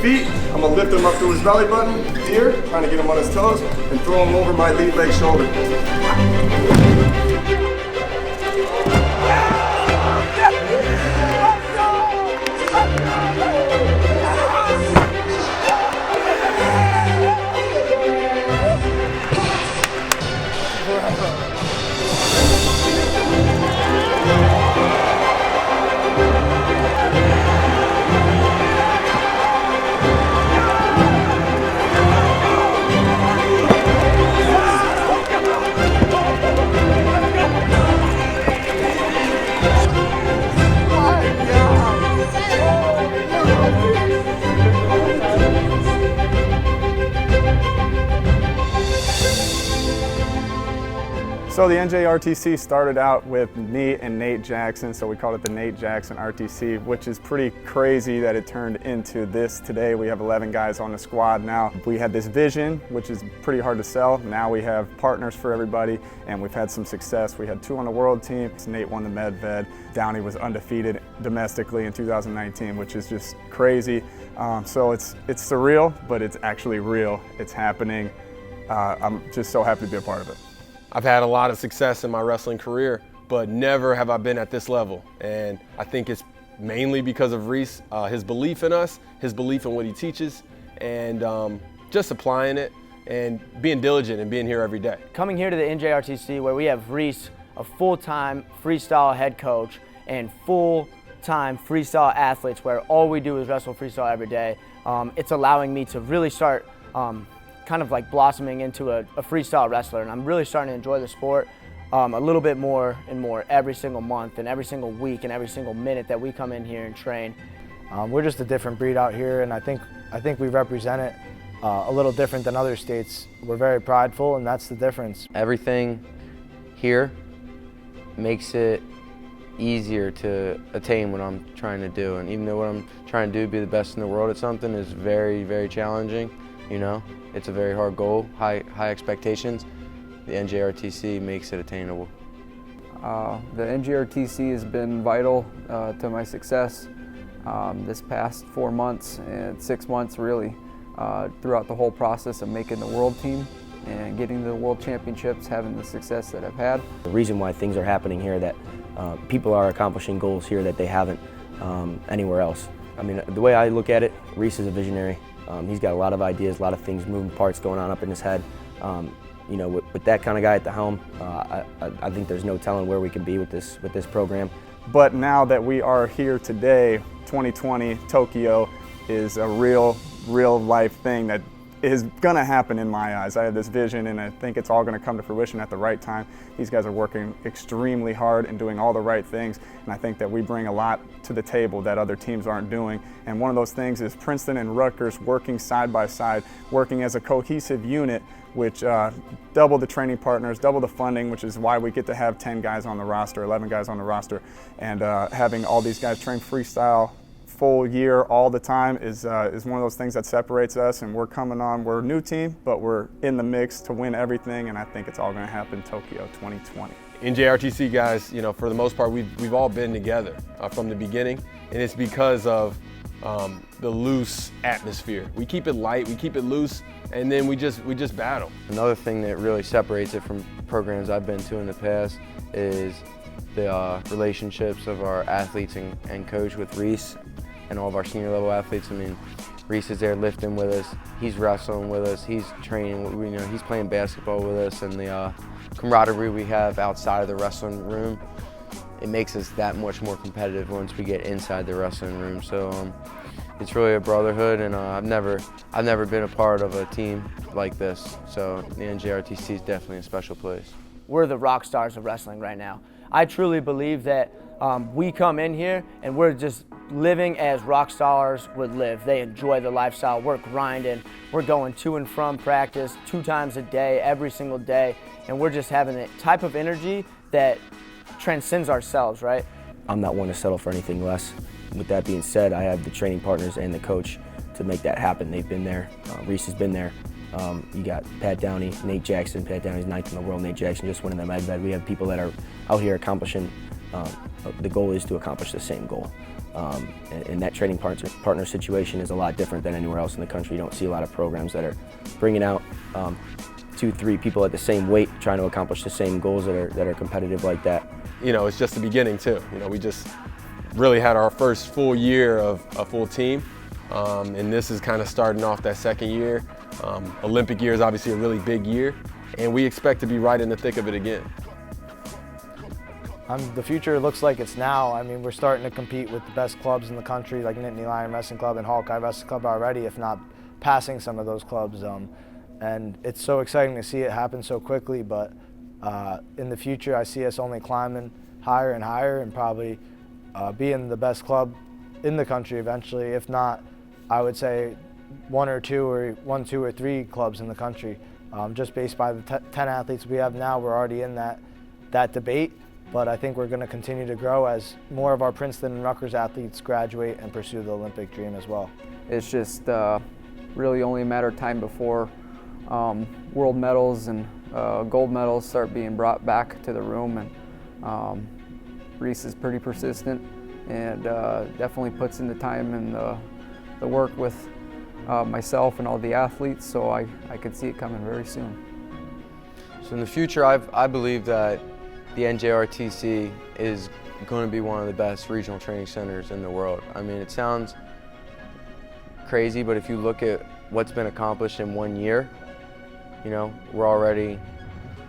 feet. I'm gonna lift him up to his belly button, here, trying to get him on his toes, and throw him over my lead leg shoulder. So the NJRTC started out with me and Nate Jackson, so we called it the Nate Jackson RTC, which is pretty crazy that it turned into this today. We have 11 guys on the squad now. We had this vision, which is pretty hard to sell. Now we have partners for everybody, and we've had some success. We had 2 on the world team. Nate won the Med-Ved. Downey was undefeated domestically in 2019, which is just crazy. So it's surreal, but it's actually real. It's happening. I'm just so happy to be a part of it. I've had a lot of success in my wrestling career, but never have I been at this level. And I think it's mainly because of Reese, his belief in us, his belief in what he teaches, and just applying it and being diligent and being here every day. Coming here to the NJRTC, where we have Reese, a full-time freestyle head coach, and full-time freestyle athletes, where all we do is wrestle freestyle every day, it's allowing me to really start kind of like blossoming into a freestyle wrestler, and I'm really starting to enjoy the sport a little bit more and more every single month and every single week and every single minute that we come in here and train. We're just a different breed out here, and I think we represent it a little different than other states. We're very prideful, and that's the difference. Everything here makes it easier to attain what I'm trying to do, and even though what I'm trying to do, be the best in the world at something, is very, very challenging. You know, it's a very hard goal, high expectations. The NJRTC makes it attainable. The NJRTC has been vital to my success this past 4 months and 6 months really, throughout the whole process of making the world team and getting to the world championships, having the success that I've had. The reason why things are happening here, that people are accomplishing goals here that they haven't anywhere else. I mean, the way I look at it, Reese is a visionary. He's got a lot of ideas, a lot of things, moving parts going on up in his head. You know, with that kind of guy at the helm, I think there's no telling where we can be with this program. But now that we are here today, 2020, Tokyo is a real life thing that is going to happen in my eyes. I have this vision, and I think it's all going to come to fruition at the right time. These guys are working extremely hard and doing all the right things, and I think that we bring a lot to the table that other teams aren't doing. And one of those things is Princeton and Rutgers working side by side, working as a cohesive unit, which double the training partners, double the funding, which is why we get to have 10 guys on the roster, 11 guys on the roster, and having all these guys train freestyle full year all the time is one of those things that separates us, and we're coming on. We're a new team, but we're in the mix to win everything, and I think it's all going to happen Tokyo 2020. NJRTC guys, you know, for the most part, we've all been together from the beginning, and it's because of the loose atmosphere. We keep it light, we keep it loose, and then we just battle. Another thing that really separates it from programs I've been to in the past is the relationships of our athletes and coach with Reese and all of our senior level athletes. I mean, Reese is there lifting with us, he's wrestling with us, he's training, you know, he's playing basketball with us, and the camaraderie we have outside of the wrestling room, it makes us that much more competitive once we get inside the wrestling room. So it's really a brotherhood, and I've never been a part of a team like this. So the NJRTC is definitely a special place. We're the rock stars of wrestling right now. I truly believe that we come in here and we're just living as rock stars would live. They enjoy the lifestyle. We're grinding. We're going to and from practice 2 times a day, every single day, and we're just having a type of energy that transcends ourselves, right? I'm not one to settle for anything less. With that being said, I have the training partners and the coach to make that happen. They've been there. Reese has been there. You got Pat Downey, Nate Jackson. Pat Downey's 9th in the world. Nate Jackson just winning the Med-Ved. We have people that are out here accomplishing. The goal is to accomplish the same goal. And that training partner situation is a lot different than anywhere else in the country. You don't see a lot of programs that are bringing out 2, 3 people at the same weight trying to accomplish the same goals that are competitive like that. You know, it's just the beginning too. You know, we just really had our first full year of a full team, and this is kind of starting off that second year. Olympic year is obviously a really big year, and we expect to be right in the thick of it again. The future looks like it's now. I mean, we're starting to compete with the best clubs in the country, like Nittany Lion Wrestling Club and Hawkeye Wrestling Club already, if not passing some of those clubs. And it's so exciting to see it happen so quickly, but in the future I see us only climbing higher and higher and probably being the best club in the country eventually. If not, I would say 1, 2, or 3 clubs in the country. Just based by the 10 athletes we have now, we're already in that debate. But I think we're going to continue to grow as more of our Princeton and Rutgers athletes graduate and pursue the Olympic dream as well. It's just really only a matter of time before world medals and gold medals start being brought back to the room. And Reese is pretty persistent and definitely puts in the time and the work with myself and all the athletes, so I could see it coming very soon. So in the future, I believe that the NJRTC is going to be one of the best regional training centers in the world. I mean, it sounds crazy, but if you look at what's been accomplished in 1 year, you know, we're already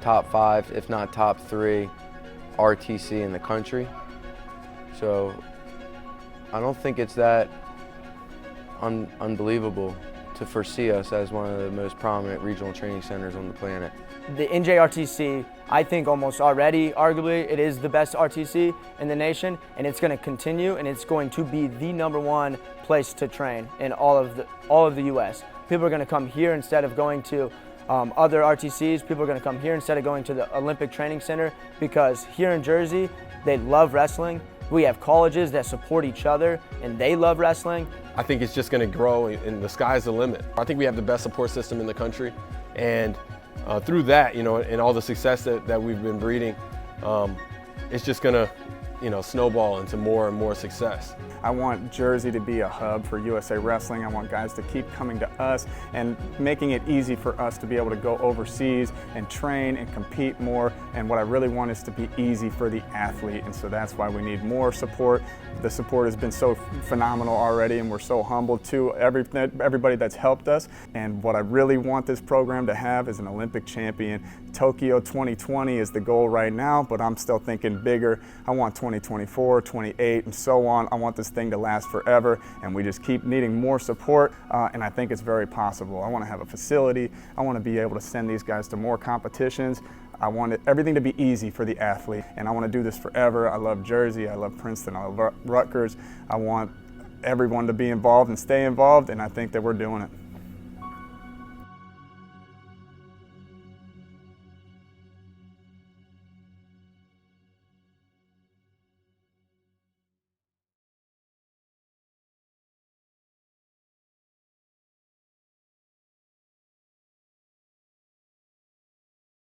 top 5, if not top 3 RTC in the country. So I don't think it's that unbelievable to foresee us as one of the most prominent regional training centers on the planet. The NJRTC, I think almost already, arguably, it is the best RTC in the nation, and it's going to continue, and it's going to be the #1 place to train in all of the U.S. People are going to come here instead of going to other RTCs. People are going to come here instead of going to the Olympic Training Center, because here in Jersey, they love wrestling. We have colleges that support each other, and they love wrestling. I think it's just going to grow, and the sky's the limit. I think we have the best support system in the country, and through that, you know, and all the success that we've been breeding, it's just going to, you know, snowball into more and more success. I want Jersey to be a hub for USA Wrestling. I want guys to keep coming to us and making it easy for us to be able to go overseas and train and compete more. And what I really want is to be easy for the athlete. And so that's why we need more support. The support has been so phenomenal already, and we're so humbled to everybody that's helped us. And what I really want this program to have is an Olympic champion. Tokyo 2020 is the goal right now, but I'm still thinking bigger. I want 2024, 28, and so on. I want this thing to last forever, and we just keep needing more support, and I think it's very possible. I want to have a facility. I want to be able to send these guys to more competitions. I want everything to be easy for the athlete, and I want to do this forever. I love Jersey, I love Princeton, I love Rutgers. I want everyone to be involved and stay involved, and I think that we're doing it.